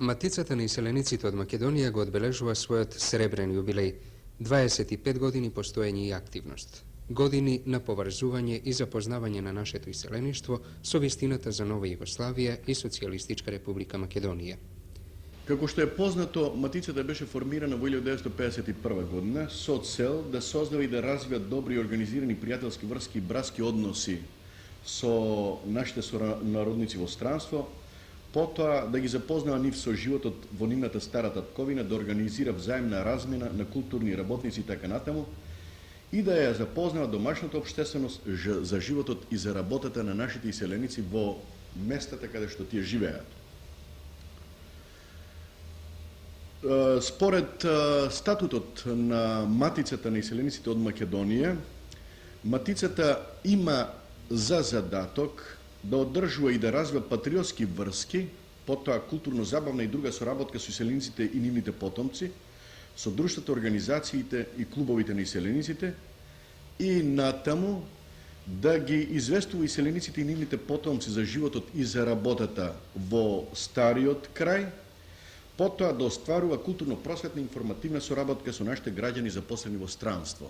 Матицата на иселениците од Македонија го одбележува својот сребрен јубилеј, 25 години постоење и активност. Години на поврзување и запознавање на нашето иселеништво со вистината за нова Југославија и Социјалистичка република Македонија. Како што е познато, Матицата беше формирана во 1951 година со цел да создава и да развива добри организирани пријателски врски и братски односи со нашите сонародници во странство, потоа да ги запознава нив со животот во нивната стара татковина, да организира взаимна размена на културни работници и така натаму, и да ја запознава домашната општественост за животот и за работата на нашите иселеници во местата каде што тие живеат. Според статутот на Матицата на иселениците од Македонија, Матицата има за задаток да одржува и да развива патриотски врски, потоа културно-забавна и друга соработка со иселениците и нивните потомци, со друштвата, организациите и клубовите на иселениците, и натаму да ги известува иселениците и нивните потомци за животот и за работата во стариот крај, потоа да остварува културно-просветна информативна соработка со нашите граѓани запослени во странство.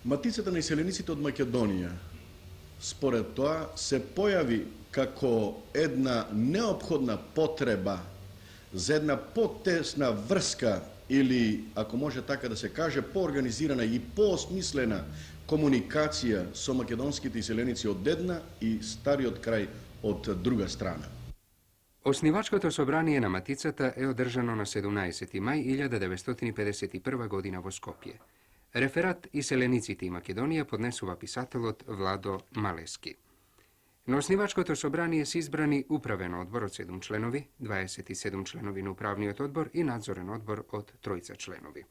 Матицата на иселениците од Македонија, според тоа, се појави како една неопходна потреба за една потесна врска или, ако може така да се каже, поорганизирана и поосмислена комуникација со македонските иселеници од една и стариот крај од друга страна. Оснивачкото собрание на Матицата е одржано на 17. мај 1951 година во Скопје. Реферат иселениците и Македонија поднесува писателот Владо Малески. На оснивачкото собрание се избрани управен одбор од 7 членови, 27 членови на управниот одбор и надзорен одбор од 3 членови.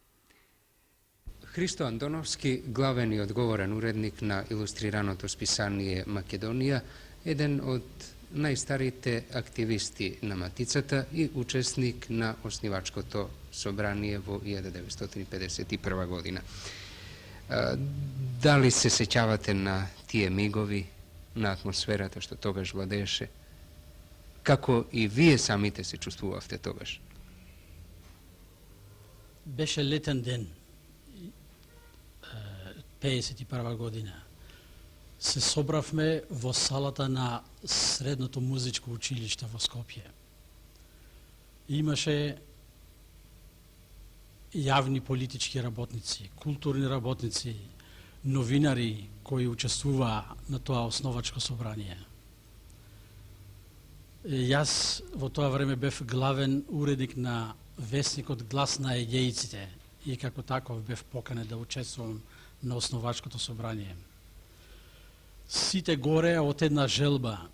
Христо Андоновски, главен и одговорен уредник на илустрираното списание Македонија, еден од најстарите активисти на Матицата и учесник на оснивачкото собрание во 1951 година. Дали се сеќавате на тие мигови, на атмосферата што тогаш владееше? Како и вие самите се чувствувавте тогаш? Беше летен ден, 51 година. Се собравме во салата на Средното музичко училиште во Скопје. Имаше јавни политички работници, културни работници, новинари кои учествуваа на тоа основачко собрание. Јас во тоа време бев главен уредник на весникот Глас на егејците и како таков бев поканет да учествувам на основачкото собрание. Сите горе од една желба.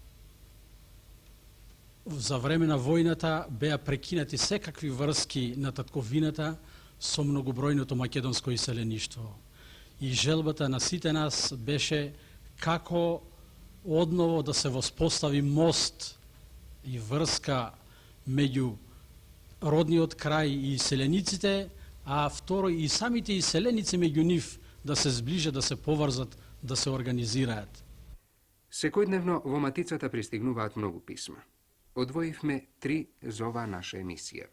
За време на војната беа прекинати секакви врски на татковината со многобројното македонско иселеништво. И желбата на сите нас беше како одново да се воспостави мост и врска меѓу родниот крај и иселениците, а второ и самите иселеници меѓу нив да се зближат, да се поврзат, да се организираат. Секојдневно во Матицата пристигнуваат многу писма. Одвоивме 3 за оваа наша емисија.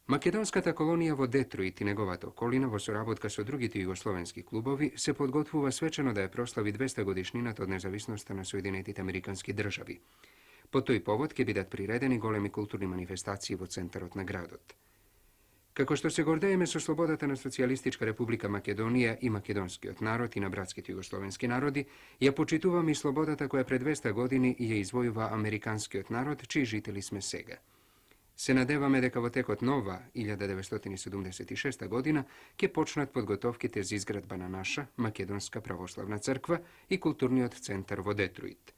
Македонската колонија во Детройт и неговата околина во соработка со другите југословенски клубови се подготвува свечено да ја прослави 200 годишнината од независноста на Соединетите Американски држави. По тој повод ќе бидат приредени големи културни манифестации во центарот на градот. Како што се гордееме со слободата на Социјалистичка република Македонија и македонскиот народ и на братските југословенски народи, ја почитуваме и слободата која пред 200 години ја извојува американскиот народ, чии жители сме сега. Се надеваме дека во текот на ова 1976 година ќе почнат подготовките за изградба на наша Македонска православна црква и културниот центар во Детройт.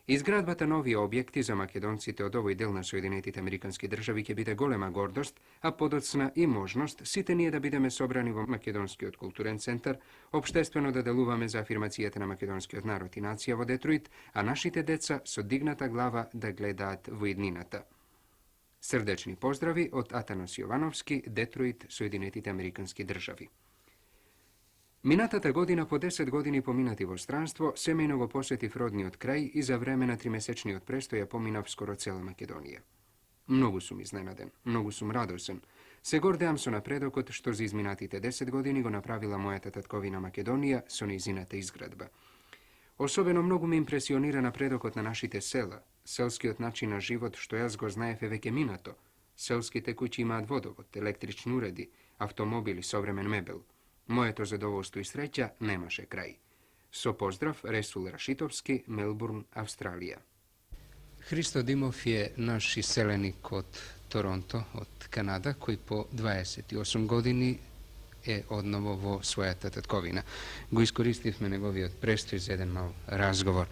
Изградбата на овие објекти за македонците од овој дел на Соединетите Американски држави ќе биде голема гордост, а подоцна и можност сите ние да бидеме собрани во Македонскиот културен центар, општествено да делуваме за афирмацијата на македонскиот народ и нација во Детройт, а нашите деца со дигната глава да гледаат во иднината. Срдечни поздрави од Атанас Јовановски, Детройт, Соединетите Американски држави. Минатата година, по 10 години поминати во странство, семејно го посетив родниот крај и за време на 3-месечниот престој ја поминав скоро цела Македонија. Многу сум изненаден, многу сум радосен. Се гордеам со напредокот што за изминатите 10 години го направила мојата татковина Македонија со нејзината изградба. Особено многу ме импресионира напредокот на нашите села, селскиот начин на живот што јас го знаев е веќе минато. Селските куќи имаат водовод, електрични уреди, автомобили, современ мебел. Моето задоволство и среќа немаше крај. Со поздрав, Ресул Рашитовски, Мелбурн, Австралија. Христо Димов е наш иселеник од Торонто, од Канада, кој по 28 години е одново во својата татковина. Го искористивме неговиот престој за еден мал разговор.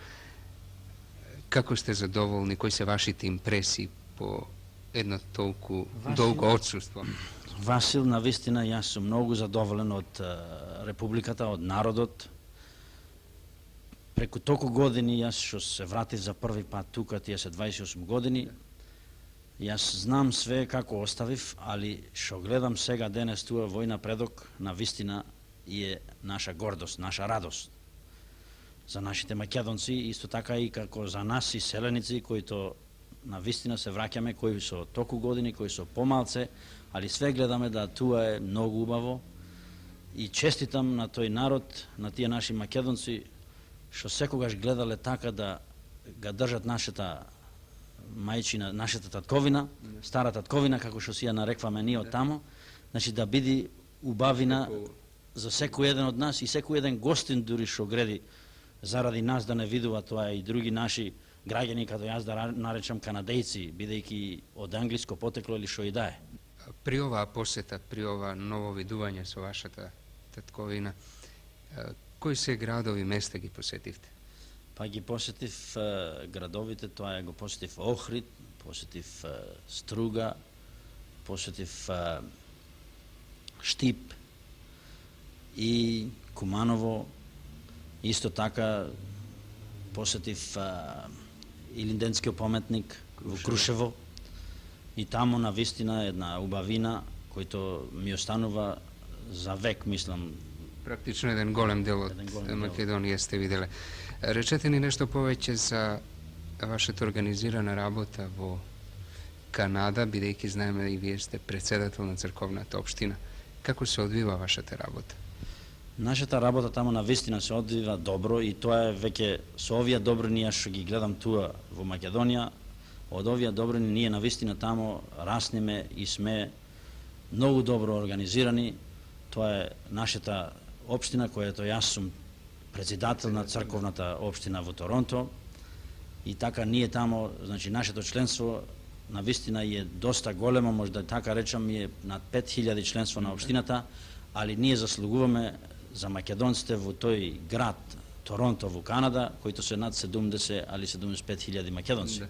Како сте задоволни, кои се вашите импресии по едно толку долго отсуство? Васил, навистина, јас сум многу задоволен од Републиката, од народот. Преку толку години, јас што се вратив за први пат тука, тие се 28 години, јас знам све како оставив, али што гледам сега денес туа вој напредок, навистина е наша гордост, наша радост за нашите македонци, исто така и како за нас иселеници, кои навистина се враќаме, кои со толку години, кои со помалце, али све гледаме да туа е многу убаво и честитам на тој народ, на тие наши македонци, што секогаш гледале така да га држат нашата мајчина, нашата татковина, стара татковина, како што си ја нарекваме ние од тамо, значи да биде убавина за секој еден од нас и секој еден гостин дури што греди заради нас да не видува тоа и други наши граѓани, като јас да наречам канадејци, бидејќи од англиско потекло или што и да е. При оваа посета, при ова ново видување со вашата татковина, кои се градови, места ги посетивте? Па ги посетив градовите, тоа го посетив Охрид, посетив Струга, посетив Штип и Куманово, исто така посетив Илинденскиот паметник во Крушево и таму навистина една убавина којто ми останува за век, мислам. Практично еден голем дел од Македонија сте виделе. Речете ни нешто повеќе за вашата организирана работа во Канада, бидејќи знаеме и вие сте председател на црковната општина. Како се одвива вашата работа? Нашата работа таму навистина се одвива добро и тоа е веќе со овие добрини што ги гледам туа во Македонија, од овие добрини ние навистина таму расниме и сме многу добро организирани. Тоа е нашата општина којато јас сум председател на црковната општина во Торонто и така ние таму, значи нашето членство навистина е доста големо, можда така речам е над 5000 членство на општината, али ние заслугуваме за македонците во тој град Торонто во Канада, којто се над 70, али 75.000 македонци.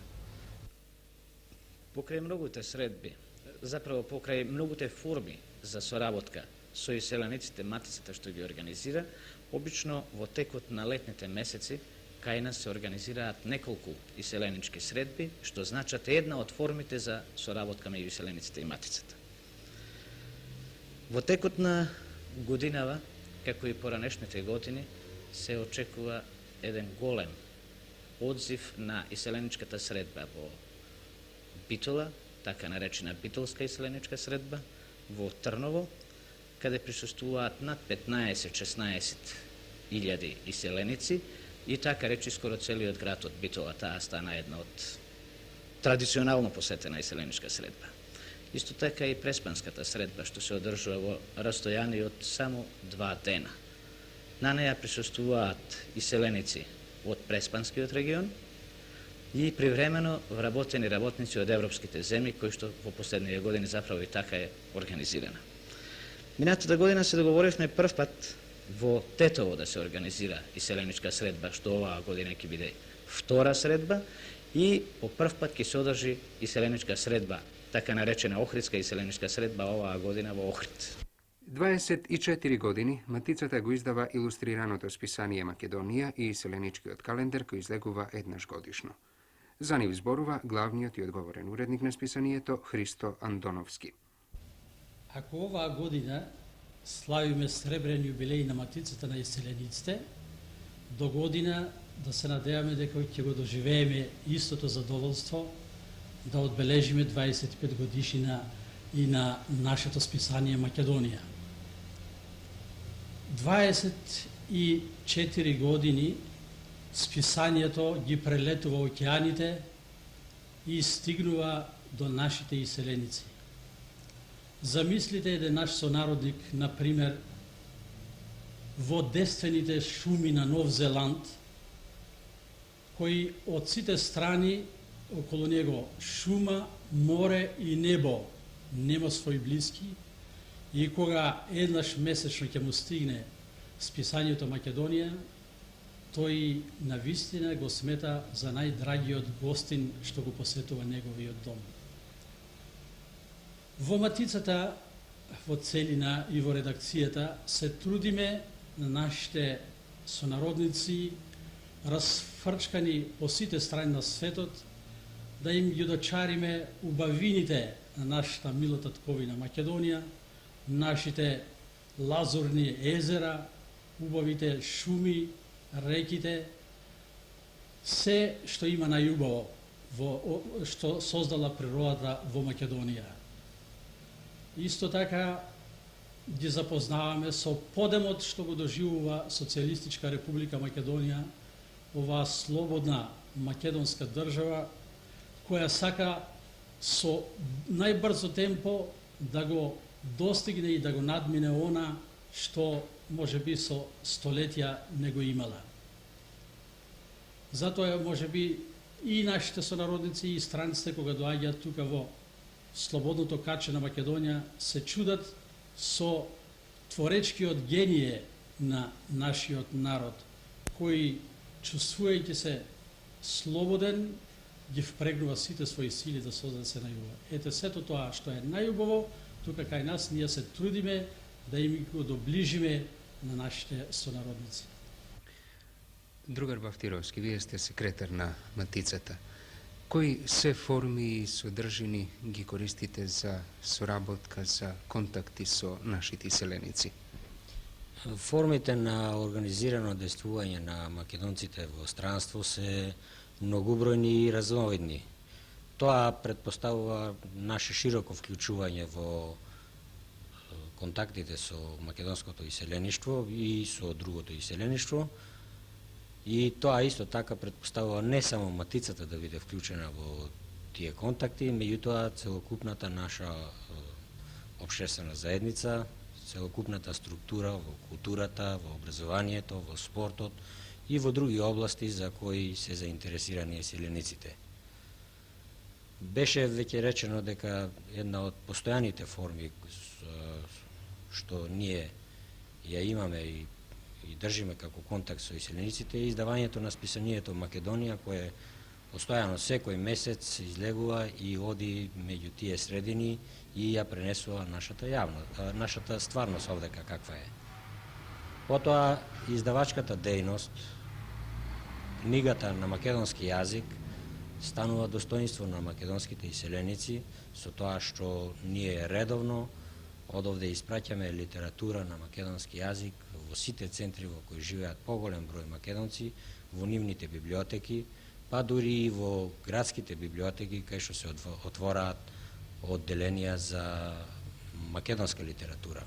Покрај многуте средби, заправо покрај многуте форми за соработка со иселениците, матицата што ги организира, обично во текот на летните месеци кај нас се организираат неколку иселенички средби, што значат една од формите за соработка меѓу иселениците и матицата. Во текот на годинава, како и поранешните години, се очекува еден голем одзив на иселеничката средба во Битола, така наречена Битолска иселеничка средба, во Трново, каде присуствуваат над 15-16 илјади иселеници и така речи скоро целиот град од Битола, таа стана една од традиционално посетена иселеничка средба. Исто така и Преспанската средба, што се одржува во растојание од само 2 дена. На неја присуствуваат иселеници од Преспанскиот регион и привремено вработени работници од европските земји, кои што во последниве години заправо и така е организирана. Минатата година се договоривме прв пат во Тетово да се организира иселеничка средба, што оваа година ќе биде втора средба и по прв пат ќе се одржи иселеничка средба, така наречена Охридска иселеничка средба оваа година во Охрид. 24 години матицата го издава илустрираното списание Македонија и иселеничкиот календар кој излегува еднаш годишно. За нив зборува главниот и одговорен уредник на списанието Христо Андоновски. Ако оваа година славиме сребрен јубилеј на матицата на иселениците, до година да се надеваме дека ќе го доживееме истото задоволство да одбележиме 25 годишнина и на нашето списание Македонија. 24 години списанието ги прелетува океаните и стигнува до нашите иселеници. Замислите еден наш сонародник, например, во девствените шуми на Нов Зеланд, кои од сите страни околу него шума, море и небо нема своји блиски, и кога еднаш месечно ќе му стигне списанието Македонија, тој навистина го смета за најдрагиот гостин што го посетува неговиот дом. Во матицата, во целина и во редакцијата се трудиме на нашите сонародници, разфрчкани по сите страни на светот, да им ги дочариме убавините на нашата мила татковина Македонија, нашите лазурни езера, убавите шуми, реките, се што има најубаво што создала природата во Македонија. Исто така ги запознаваме со подемот што го доживува Социјалистичка република Македонија, оваа слободна македонска држава, која сака со најбрзо темпо да го достигне и да го надмине она што можеби со столетија не го имала. Затоа можеби и нашите сонародници и странците кога доаѓаат тука во слободното каче на Македонија се чудат со творечкиот гение на нашиот народ, кој чувствувајќи се слободен ги впрегнува сите своји сили да создаде се најубаво. Ете сето тоа што е најубаво, тука кај нас ние се трудиме да им го доближиме на нашите сонародници. Другар Бафтировски, вие сте секретар на матицата. Кои се форми и содржини ги користите за соработка, за контакти со нашите иселеници? Формите на организирано действување на македонците во странство се многубројни и разновидни. Тоа предпоставува наше широко вклучување во контактите со македонското иселеништво и со другото иселеништво. И тоа исто така предпоставува не само матицата да биде вклучена во тие контакти, меѓутоа целокупната наша општествена заедница, целокупната структура во културата, во образованието, во спортот и во други области за кои се заинтересирани иселениците. Беше веќе речено дека една од постојаните форми што ние ја имаме и држиме како контакт со иселениците е издавањето на списанието Македонија, кое постојано секој месец излегува и оди меѓу тие средини и ја пренесува нашата стварност овдека каква е. Потоа издавачката дејност, книгата на македонски јазик станува достоинство на македонските иселеници со тоа што ние редовно одовде испраќаме литература на македонски јазик во сите центри во кои живеат поголем број македонци, во нивните библиотеки, па дури и во градските библиотеки кај што се отвораат одделенија за македонска литература.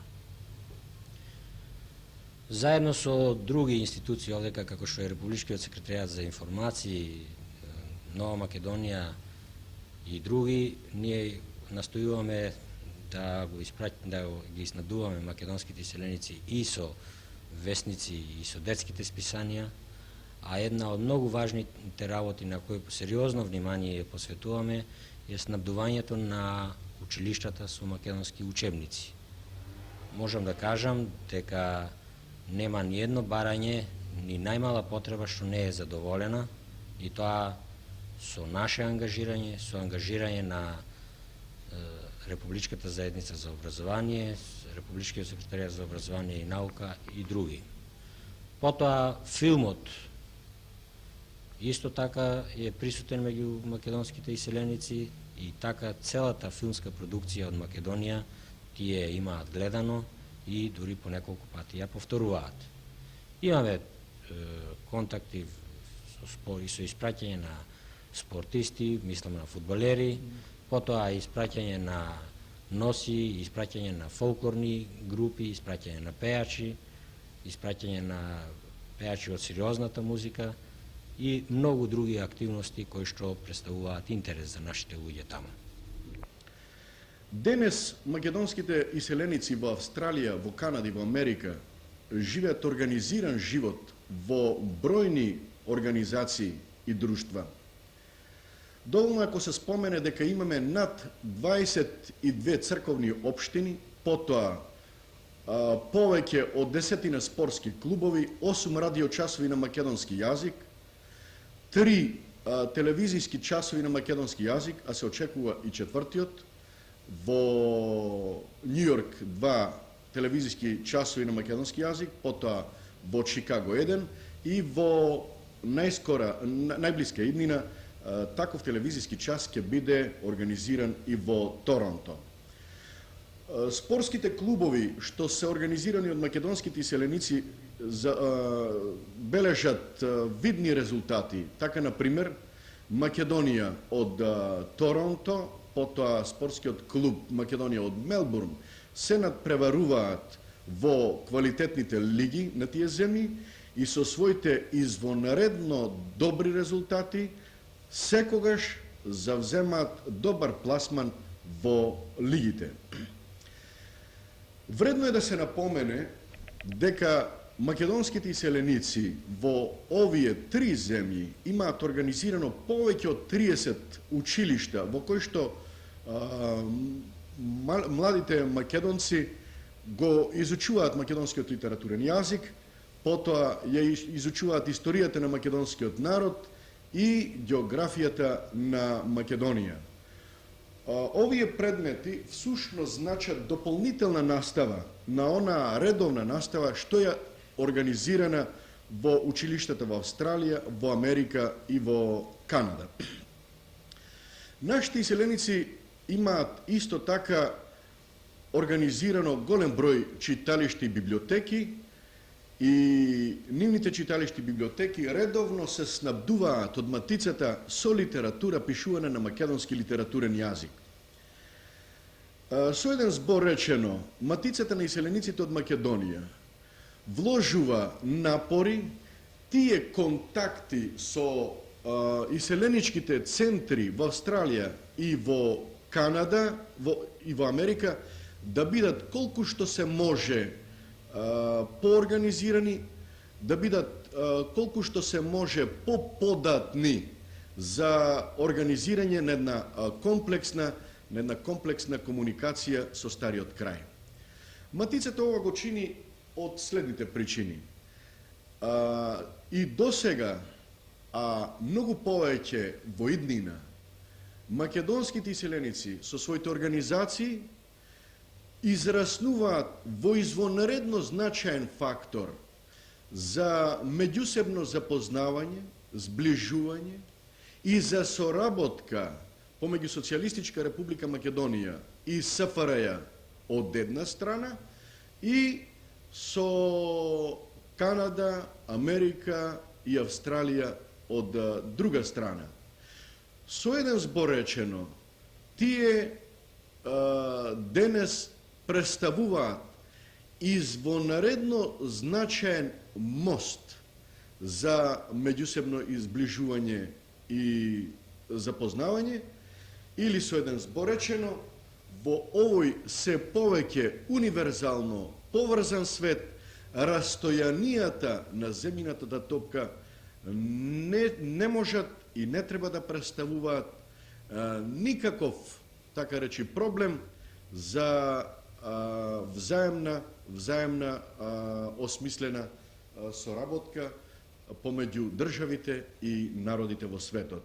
Заедно со други институции овдека како што е Републичкиот секретаријат за информации, Нова Македонија и други, ние настојуваме да ги изнадуваме македонските иселеници и со весници и со детските списанија, а една од многу важните работи на кои сериозно внимание посветуваме е снабдувањето на училиштата со македонски учебници. Можам да кажам дека нема ни едно барање, ни најмала потреба што не е задоволена, и тоа со наше ангажирање, со ангажирање на Републичката заедница за образование, Републичкиот секретаријат за образование и наука и други. Потоа филмот исто така е присутен меѓу македонските иселеници и така целата филмска продукција од Македонија тие имаат гледано и дури по неколку пати ја повторуваат. Имаме контакти и со испраќање на спортисти, мислам на фудбалери, потоа испраќање на носи, испраќање на фолклорни групи, испраќање на пејачи, испраќање на пејачи од сериозната музика и многу други активности кои што представуваат интерес за нашите луѓе таму. Денес македонските иселеници во Австралија, во Канада и во Америка живеат организиран живот во бројни организации и друштва. Доволно ако се спомене дека имаме над 22 црковни општини, потоа повеќе од 10 спортски клубови, 8 радиочасови на македонски јазик, 3 телевизиски часови на македонски јазик, а се очекува и четвртиот, во Њујорк 2 телевизиски часови на македонски јазик, потоа во Чикаго 1 и во најблиска иднина таков телевизиски час ќе биде организиран и во Торонто. Спортските клубови што се организирани од македонските иселеници бележат видни резултати. Така, например, Македонија од Торонто, потоа спортскиот клуб Македонија од Мелбурн се надпреваруваат во квалитетните лиги на тие земји и со своите извонредно добри резултати секогаш завземаат добар пласман во лигите. Вредно е да се напомене дека македонските иселеници во овие 3 земји имаат организирано повеќе од 30 училишта во кои што младите македонци го изучуваат македонскиот литературен јазик, потоа ја изучуваат историјата на македонскиот народ и географијата на Македонија. Овие предмети всушност значат дополнителна настава на она редовна настава што ја организирана во училиштата во Австралија, во Америка и во Канада. Нашите иселеници имаат исто така организирано голем број читалишти и библиотеки и нивните читалишти и библиотеки редовно се снабдуваат од матицата со литература пишувана на македонски литературен јазик. Со еден збор речено, матицата на иселениците од Македонија вложува напори тие контакти со иселеничките центри во Австралија и во Канада и во Америка да бидат колку што се може поорганизирани, да бидат колку што се може поподатни за организирање на една комплексна комуникација со стариот крај. Матицата ова го чини од следните причини. И досега, а многу повеќе во иднина, македонските иселеници со своите организации израснуваат во извонредно значаен фактор за меѓусебно запознавање, зближување и за соработка помеѓу Социјалистичка република Македонија и СФРЈ од една страна и со Канада, Америка и Австралија од друга страна. Со еден збор речено, тие денес представуваат извонредно значаен мост за меѓусебно изближување и запознавање, или со еден збор речено, во овој се повеќе универзално поврзан свет, растојанијата на земјината топка не можат и не треба да представуваат никаков, така речи, проблем за взаемна осмислена соработка помеѓу државите и народите во светот.